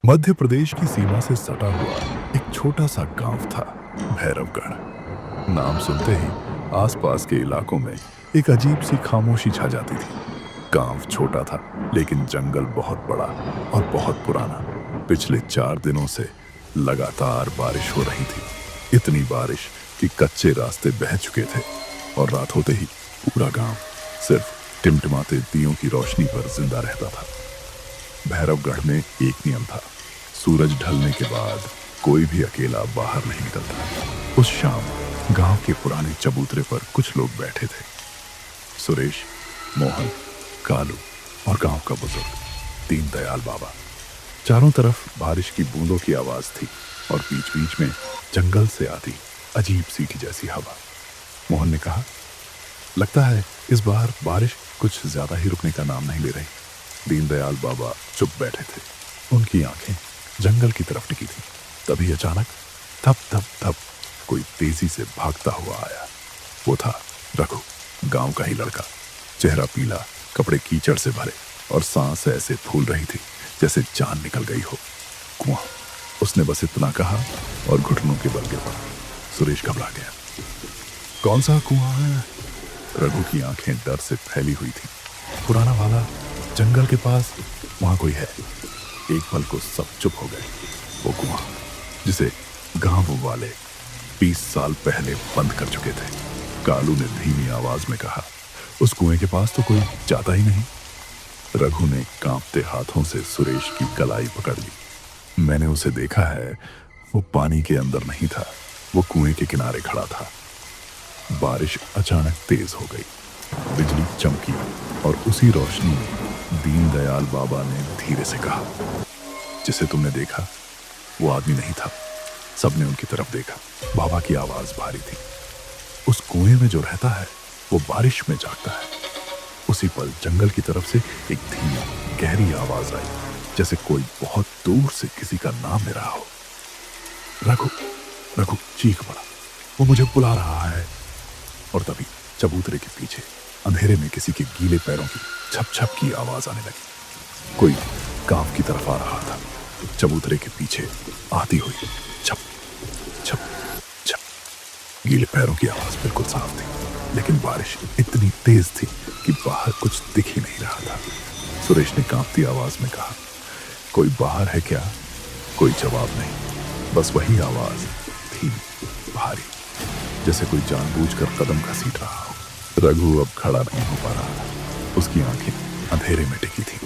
मध्य प्रदेश की सीमा से सटा हुआ एक छोटा सा गांव था, भैरवगढ़। नाम सुनते ही आसपास के इलाकों में एक अजीब सी खामोशी छा जाती थी। गांव छोटा था, लेकिन जंगल बहुत बड़ा और बहुत पुराना। पिछले 4 दिनों से लगातार बारिश हो रही थी। इतनी बारिश कि कच्चे रास्ते बह चुके थे और रात होते ही पूरा गांव सिर्फ टिमटिमाते दियों की रोशनी पर जिंदा रहता था। भैरवगढ़ में एक नियम था, सूरज ढलने के बाद कोई भी अकेला बाहर नहीं निकलता। उस शाम गांव के पुराने चबूतरे पर कुछ लोग बैठे थे। सुरेश, मोहन, कालू और गांव का बुजुर्ग दीनदयाल बाबा। चारों तरफ बारिश की बूंदों की आवाज थी और बीच बीच में जंगल से आती अजीब सीटी जैसी हवा। मोहन ने कहा, लगता है इस बार बारिश कुछ ज्यादा ही रुकने का नाम नहीं ले रही। दीनदयाल बाबा चुप बैठे थे, उनकी आंखें जंगल की तरफ टिकी थी। तभी अचानक थप थप थप कोई तेजी से भागता हुआ आया। वो था रघु, गांव का ही लड़का। चेहरा पीला, कपड़े कीचड़ से भरे और सांस ऐसे फूल रही थी जैसे जान निकल गई हो। कुआं, उसने बस इतना कहा और घुटनों के बल गिर पड़ा। सुरेश घबरा गया। कौन सा कुआं है? रघु की आंखें डर से फैली हुई थी। पुराना वाला, जंगल के पास, वहां कोई है। एक पल को सब चुप हो गए। वो कुआं जिसे गांव वाले 20 साल पहले बंद कर चुके थे। कालू ने धीमी आवाज में कहा, उस कुएं के पास तो कोई जाता ही नहीं। रघु ने कांपते हाथों से सुरेश की कलाई पकड़ ली। मैंने उसे देखा है, वो पानी के अंदर नहीं था, वो कुएं के किनारे खड़ा था। बारिश अचानक तेज हो गई, बिजली चमकी और उसी रोशनी में दीनदयाल बाबा ने धीरे से कहा, जिसे तुमने देखा वो आदमी नहीं था। सबने उनकी तरफ देखा। बाबा की आवाज भारी थी। उस कुएं में जो रहता है वो बारिश में जागता है। उसी पल जंगल की तरफ से एक धीमी गहरी आवाज आई, जैसे कोई बहुत दूर से किसी का नाम ले रहा हो। रघु, रघु चीख पड़ा, वो मुझे बुला रहा है। और तभी चबूतरे के पीछे अंधेरे में किसी के गीले पैरों की छप छप की आवाज आने लगी। कोई गांव की तरफ आ रहा था, चबूतरे के पीछे आती हुई छप छप छप। गीले पैरों की आवाज बिल्कुल साफ थी, लेकिन बारिश इतनी तेज थी कि बाहर कुछ दिख ही नहीं रहा था। सुरेश ने कांपती आवाज में कहा, कोई बाहर है क्या? कोई जवाब नहीं, बस वही आवाज, धीमी, भारी, जैसे कोई जानबूझकर कदम घसीट रहा हो। रघु अब खड़ा नहीं हो पा रहा था। उसकी आंखें अंधेरे में टिकी थी।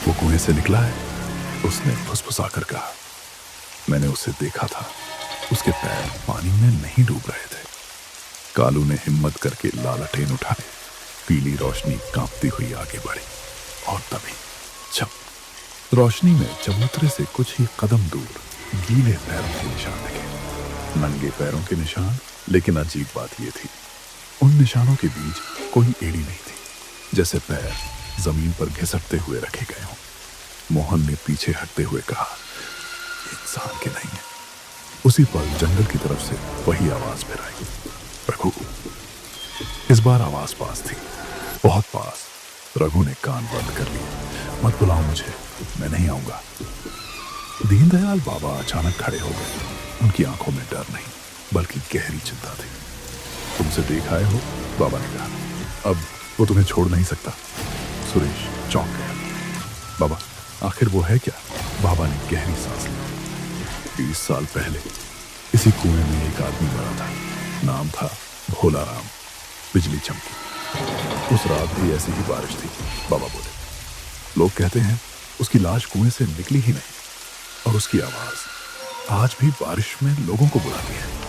वो कुएं से निकला है, उसने फुसफुसाकर कहा। मैंने उसे देखा था, उसके पैर पानी में नहीं डूब रहे थे। कालू ने हिम्मत करके लालटेन उठाए। पीली रोशनी कांपती हुई आगे बढ़ी और तभी छप, रोशनी में चबूतरे से कुछ ही कदम दूर गीले पैरों के निशान दिखे। नंगे पैरों के निशान, लेकिन अजीब बात यह थी, उन निशानों के बीच कोई एड़ी नहीं थी, जैसे पैर जमीन पर घिसटते हुए रखे गए हों। मोहन ने पीछे हटते हुए कहा, इंसान के नहीं है। उसी पल जंगल की तरफ से वही आवाज फिर आई, रघु। इस बार आवाज पास थी, बहुत पास। रघु ने कान बंद कर लिए। मत बुलाओ मुझे, मैं नहीं आऊंगा। दीनदयाल बाबा अचानक खड़े हो गए। उनकी आंखों में डर नहीं, बल्कि गहरी चिंता थी। तुमसे देखा है हो, बाबा ने कहा, अब वो तुम्हें छोड़ नहीं सकता। सुरेश चौंक गया। बाबा, आखिर वो है क्या? बाबा ने गहरी सांस ली। 20 साल पहले इसी कुएं में एक आदमी मरा था, नाम था भोला राम। बिजली चमकी। उस रात भी ऐसी ही बारिश थी, बाबा बोले। लोग कहते हैं उसकी लाश कुएं से निकली ही नहीं, और उसकी आवाज आज भी बारिश में लोगों को बुलाती है।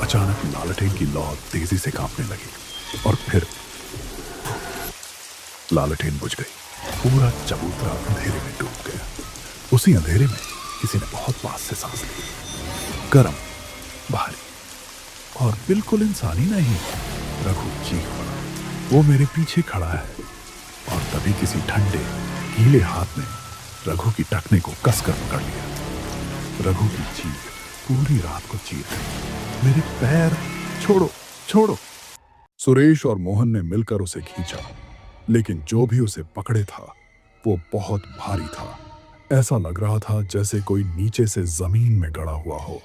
अचानक लालटेन की लौ तेजी से कांपने लगी और फिर लालटेन बुझ गई। पूरा चबूतरा अंधेरे में डूब गया। उसी अंधेरे में किसी ने बहुत पास से सांस ली, गर्म, भारी और बिल्कुल इंसानी नहीं। रघु चीख पड़ा, वो मेरे पीछे खड़ा है। और तभी किसी ठंडे गीले हाथ ने रघु की टखने को कसकर पकड़ लिया। रघु की चीख पूरी रात को चीर गई। मेरे पैर छोड़ो, छोड़ो। सुरेश और मोहन ने मिलकर उसे खींचा, लेकिन जो भी उसे पकड़े था वो बहुत भारी था। ऐसा लग रहा था जैसे कोई नीचे से जमीन में गड़ा हुआ हो।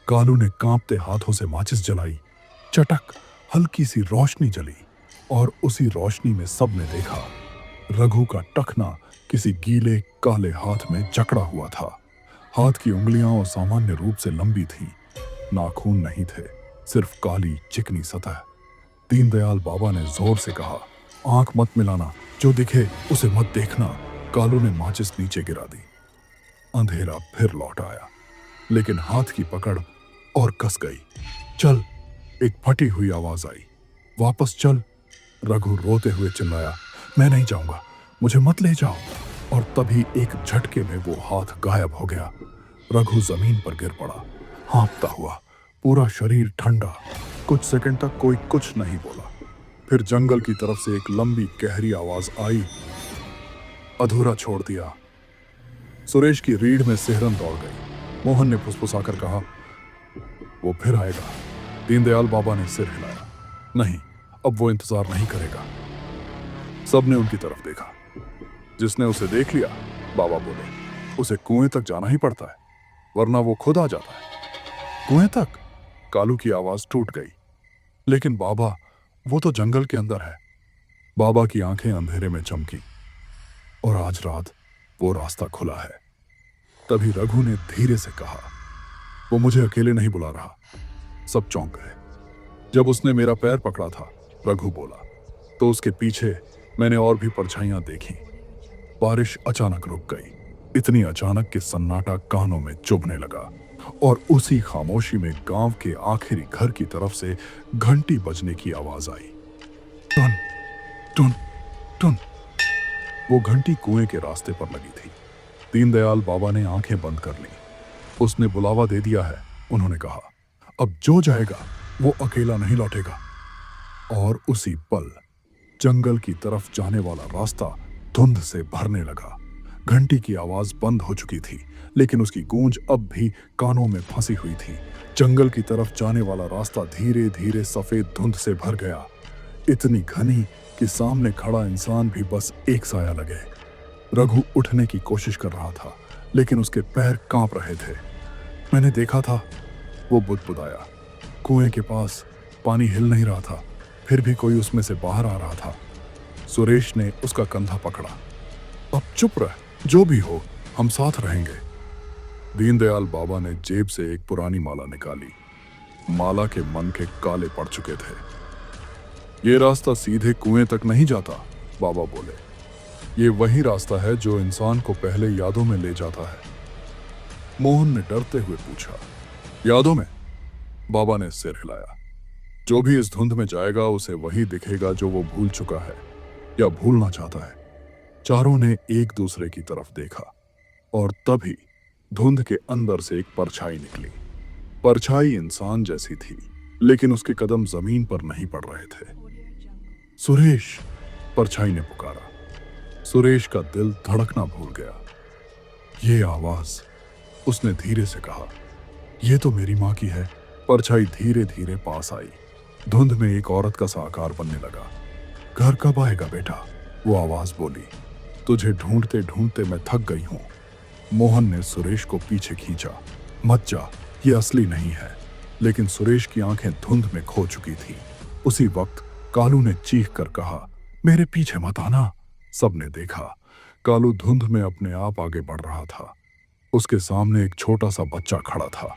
कालू ने कांपते हाथों से माचिस जलाई। चटक, हल्की सी रोशनी जली और उसी रोशनी में सबने देखा रघु का टखना किसी गीले काले हाथ में जकड़ा हुआ था। हाथ की उंगलियां सामान्य रूप से लंबी थीं, नाखून नहीं थे, सिर्फ काली चिकनी सतह। दीनदयाल बाबा ने जोर से कहा, आंख मत मिलाना, जो दिखे उसे मत देखना। कालू ने माचिस नीचे गिरा दी। अंधेरा फिर लौट आया, लेकिन हाथ की पकड़ और कस गई। चल, एक फटी हुई आवाज आई। वापस चल। रघु रोते हुए चिल्लाया, मैं नहीं जाऊंगा, मुझे मत ले जाओ। और तभी एक झटके में वो हाथ गायब हो गया। रघु जमीन पर गिर पड़ा, हाँफता हुआ, पूरा शरीर ठंडा। कुछ सेकंड तक कोई कुछ नहीं बोला। फिर जंगल की तरफ से एक लंबी गहरी आवाज आई, अधूरा छोड़ दिया। सुरेश की रीढ़ में सिहरन दौड़ गई। मोहन ने फुसफुसाकर कहा, वो फिर आएगा। दीनदयाल बाबा ने सिर हिलाया, नहीं, अब वो इंतजार नहीं करेगा। सबने उनकी तरफ देखा। जिसने उसे देख लिया, बाबा बोले, उसे कुएं तक जाना ही पड़ता है, वरना वो खुद आ जाता है। कुएं तक? कालू की आवाज टूट गई। लेकिन बाबा, वो तो जंगल के अंदर है। बाबा की आंखें अंधेरे में चमकी। और आज रात वो रास्ता खुला है। तभी रघु ने धीरे से कहा, वो मुझे अकेले नहीं बुला रहा। सब चौंक गए। जब उसने मेरा पैर पकड़ा था, रघु बोला, तो उसके पीछे मैंने और भी परछाइयां देखी। बारिश अचानक रुक गई, इतनी अचानक कि सन्नाटा कानों में चुभने लगा। और उसी खामोशी में गांव के आखिरी घर की तरफ से घंटी बजने की आवाज आई, टुन टुन टुन। वो घंटी कुएं के रास्ते पर लगी थी। दीनदयाल बाबा ने आंखें बंद कर ली। उसने बुलावा दे दिया है, उन्होंने कहा। अब जो जाएगा वो अकेला नहीं लौटेगा। और उसी पल जंगल की तरफ जाने वाला रास्ता धुंध से भरने लगा। घंटी की आवाज बंद हो चुकी थी, लेकिन उसकी गूंज अब भी कानों में फंसी हुई थी। जंगल की तरफ जाने वाला रास्ता धीरे धीरे सफेद धुंध से भर गया, इतनी घनी कि सामने खड़ा इंसान भी बस एक साया लगे। रघु उठने की कोशिश कर रहा था, लेकिन उसके पैर कांप रहे थे। मैंने देखा था, वो बुदबुदाया। कुएं के पास पानी हिल नहीं रहा था, फिर भी कोई उसमें से बाहर आ रहा था। सुरेश ने उसका कंधा पकड़ा। अब चुप रह, जो भी हो हम साथ रहेंगे। दीनदयाल बाबा ने जेब से एक पुरानी माला निकाली। माला के मनके काले पड़ चुके थे। ये रास्ता सीधे कुएं तक नहीं जाता, बाबा बोले। ये वही रास्ता है जो इंसान को पहले यादों में ले जाता है। मोहन ने डरते हुए पूछा, यादों में? बाबा ने सिर हिलाया। जो भी इस धुंध में जाएगा उसे वही दिखेगा जो वो भूल चुका है या भूलना चाहता है। चारों ने एक दूसरे की तरफ देखा और तभी धुंध के अंदर से एक परछाई निकली। परछाई इंसान जैसी थी, लेकिन उसके कदम जमीन पर नहीं पड़ रहे थे। सुरेश, परछाई ने पुकारा। सुरेश का दिल धड़कना भूल गया। ये आवाज, उसने धीरे से कहा, ये तो मेरी मां की है। परछाई धीरे धीरे पास आई। धुंध में एक औरत का सा आकार बनने लगा। घर कब आएगा बेटा? वो आवाज बोली। तुझे ढूंढते ढूंढते मैं थक गई हूं। मोहन ने सुरेश को पीछे खींचा। मत जा, ये असली नहीं है। लेकिन सुरेश की आंखें धुंध में खो चुकी थी। उसी वक्त कालू ने चीख कर कहा, मेरे पीछे मत आना। सबने देखा, कालू धुंध में अपने आप आगे बढ़ रहा था। उसके सामने एक छोटा सा बच्चा खड़ा था,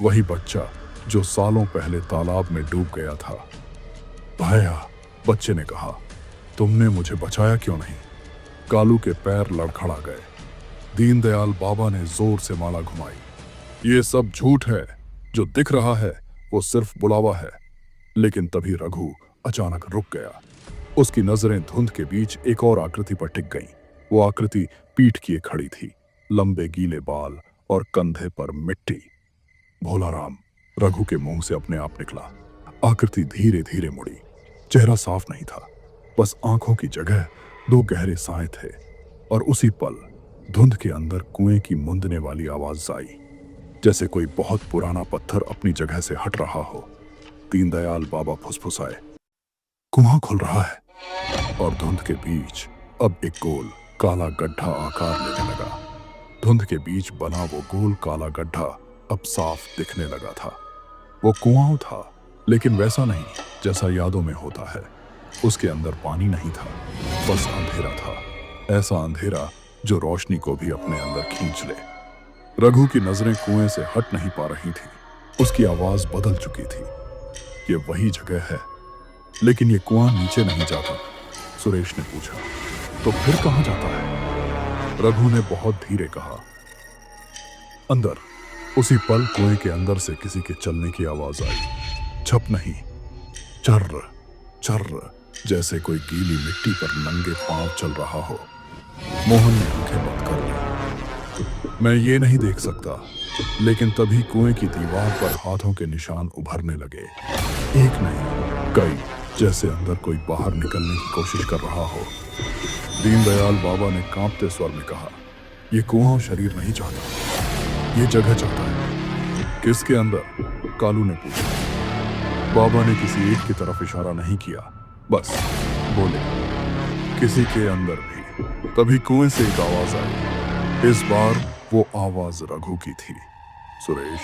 वही बच्चा जो सालों पहले तालाब में डूब गया था। भाया, बच्चे ने कहा, तुमने मुझे बचाया क्यों नहीं? कालू के पैर लड़खड़ा गए। दीनदयाल बाबा ने जोर से माला घुमाई। ये सब झूठ है, जो दिख रहा है वो सिर्फ बुलावा है। लेकिन तभी रघु अचानक रुक गया। उसकी नजरें धुंध के बीच एक और आकृति पर टिक गईं। वो आकृति पीठ किए खड़ी थी, लंबे गीले बाल और कंधे पर मिट्टी। भोला राम, रघु के मुंह से अपने आप निकला। आकृति धीरे धीरे मुड़ी। चेहरा साफ नहीं था, बस आंखों की जगह दो गहरे साए थे। और उसी पल धुंध के अंदर कुएं की मुंदने वाली आवाज आई, जैसे कोई बहुत पुराना पत्थर अपनी जगह से हट रहा हो। दीनदयाल बाबा फुसफुसाए, कुआं खुल रहा है। और धुंध के बीच अब एक गोल काला गड्ढा आकार लेने लगा। धुंध के बीच बना वो गोल काला गड्ढा अब साफ दिखने लगा था। वो कुआं था, लेकिन वैसा नहीं जैसा यादों में होता है। उसके अंदर पानी नहीं था, बस अंधेरा था। ऐसा अंधेरा जो रोशनी को भी अपने अंदर खींच ले। रघु की नजरें कुएं से हट नहीं पा रही थी। उसकी आवाज बदल चुकी थी। ये वही जगह है, लेकिन ये कुआं नीचे नहीं जाता। सुरेश ने पूछा, तो फिर कहां जाता है? रघु ने बहुत धीरे कहा, अंदर। उसी पल कुएं के अंदर से किसी के चलने की आवाज आई। झप नहीं, चर्र चर्र, जैसे कोई गीली मिट्टी पर नंगे पांव चल रहा हो। मोहन ने आंखें बंद कर ली। मैं ये नहीं देख सकता, लेकिन तभी कुएं की दीवार पर हाथों के निशान उभरने लगे। एक नहीं, कई, जैसे अंदर कोई बाहर निकलने की कोशिश कर रहा हो। दीनदयाल बाबा ने कांपते स्वर में कहा, ये कुआं शरीर नहीं चाहता, ये जगह चाहता है। किसके अंदर? कालू ने पूछा। बाबा ने किसी एक की तरफ इशारा नहीं किया, बस बोले, किसी के अंदर भी। तभी कुएं से एक आवाज आई। इस बार वो आवाज रघु की थी। सुरेश,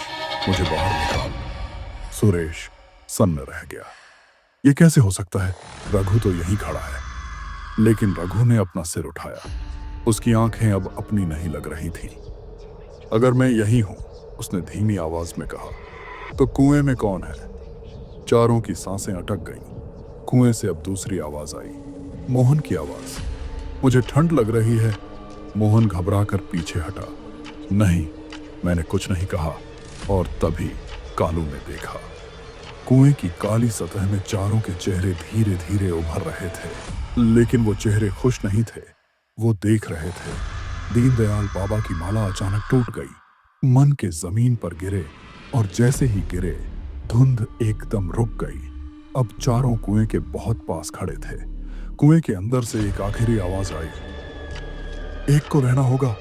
मुझे बाहर निकाल। सुरेश सन्न रह गया। ये कैसे हो सकता है? रघु तो यहीं खड़ा है। लेकिन रघु ने अपना सिर उठाया। उसकी आंखें अब अपनी नहीं लग रही थी। अगर मैं यहीं हूं, उसने धीमी आवाज में कहा, तो कुएं में कौन है? चारों की सांसें अटक गईं। कुएं से अब दूसरी आवाज आई, मोहन की आवाज। मुझे ठंड लग रही है। मोहन घबरा कर पीछे हटा। नहीं, मैंने कुछ नहीं कहा। और तभी कालू ने देखा। कुएं की काली सतह में चारों के चेहरे धीरे धीरे उभर रहे थे, लेकिन वो चेहरे खुश नहीं थे। वो देख रहे थे। दीनदयाल बाबा की माला अचानक टूट गई, मन के जमीन पर गिरे, और जैसे ही गिरे धुंध एकदम रुक गई। अब चारों कुएं के बहुत पास खड़े थे। कुएं के अंदर से एक आखिरी आवाज आई, एक को रहना होगा।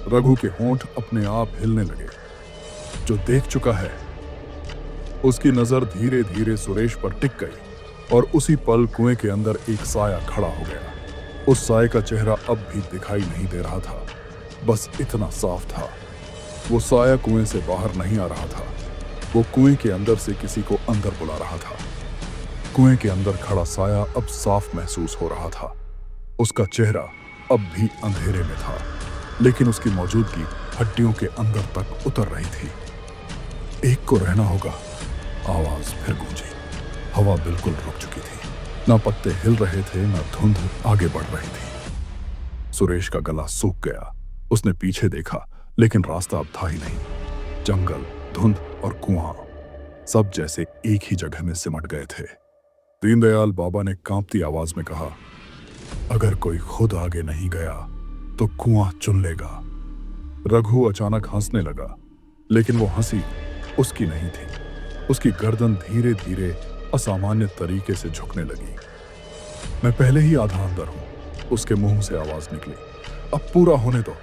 रघु के होंठ अपने आप हिलने लगे। जो देख चुका है। उसकी नजर धीरे धीरे सुरेश पर टिक गई, और उसी पल कुएं के अंदर एक साया खड़ा हो गया। उस साये का चेहरा अब भी दिखाई नहीं दे रहा था, बस इतना साफ था। वो साया कुएं से बाहर नहीं आ रहा था। वो कुएं के अंदर से किसी को अंदर बुला रहा था। कुएं के अंदर खड़ा साया अब साफ महसूस हो रहा था। उसका चेहरा अब भी अंधेरे में था, लेकिन उसकी मौजूदगी हड्डियों के अंदर तक उतर रही थी। एक को रहना होगा। आवाज फिर गूंजी। हवा बिल्कुल रुक चुकी थी। ना पत्ते हिल रहे थे, ना धुंध आगे बढ़ रही थी। सुरेश का गला सूख गया। उसने पीछे देखा, लेकिन रास्ता अब था ही नहीं। जंगल, धुंध और कुआं सब जैसे एक ही जगह में सिमट गए थे। दीनदयाल बाबा ने कांपती आवाज में कहा, अगर कोई खुद आगे नहीं गया तो कुआं चुन लेगा। रघु अचानक हंसने लगा, लेकिन वो हंसी उसकी नहीं थी। उसकी गर्दन धीरे धीरे असामान्य तरीके से झुकने लगी। मैं पहले ही आधा अंदर हूं। उसके मुंह से आवाज निकली, अब पूरा होने दो।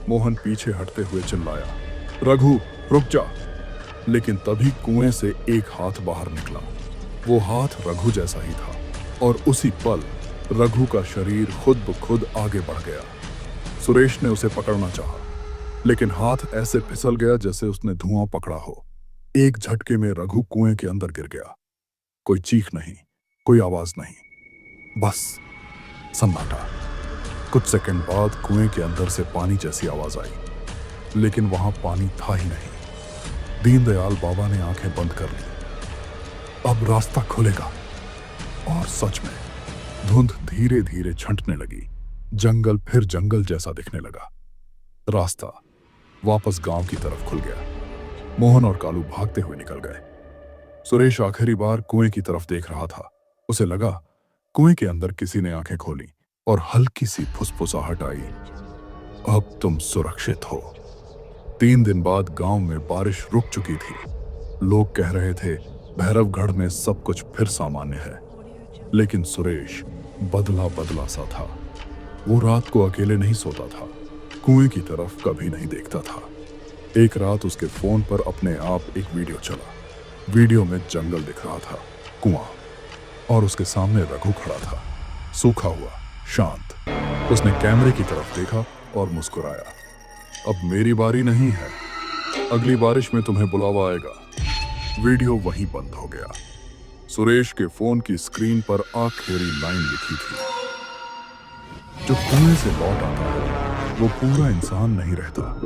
मोहन पीछे हटते हुए चिल्लाया, रघु रुक जा। लेकिन तभी कुएं से एक हाथ बाहर निकला। वो हाथ रघु जैसा ही था, और उसी पल रघु का शरीर खुद ब खुद आगे बढ़ गया। सुरेश ने उसे पकड़ना चाहा, लेकिन हाथ ऐसे फिसल गया जैसे उसने धुआं पकड़ा हो। एक झटके में रघु कुएं के अंदर गिर गया। कोई चीख नहीं, कोई आवाज नहीं, बस सन्नाटा। कुछ सेकंड बाद कुएं के अंदर से पानी जैसी आवाज आई, लेकिन वहां पानी था ही नहीं। दीनदयाल बाबा ने आंखें बंद कर ली। अब रास्ता खुलेगा। और सच में धुंध धीरे धीरे छंटने लगी। जंगल फिर जंगल जैसा दिखने लगा। रास्ता वापस गांव की तरफ खुल गया। मोहन और कालू भागते हुए निकल गए। सुरेश आखिरी बार कुएं की तरफ देख रहा था। उसे लगा कुएं के अंदर किसी ने आंखें खोली और हल्की सी फुसफुसाहट आई, अब तुम सुरक्षित हो। 3 दिन बाद गांव में बारिश रुक चुकी थी। लोग कह रहे थे भैरवगढ़ में सब कुछ फिर सामान्य है, लेकिन सुरेश बदला बदला सा था। वो रात को अकेले नहीं सोता था, कुएं की तरफ कभी नहीं देखता था। एक रात उसके फोन पर अपने आप एक वीडियो चला। वीडियो में जंगल दिख रहा था, कुआं, और उसके सामने रघु खड़ा था, सूखा हुआ, शांत। उसने कैमरे की तरफ देखा और मुस्कुराया। अब मेरी बारी नहीं है, अगली बारिश में तुम्हें बुलावा आएगा। वीडियो वहीं बंद हो गया। सुरेश के फोन की स्क्रीन पर आखिरी लाइन लिखी थी, जो कुएं से लौट आता है वो पूरा इंसान नहीं रहता।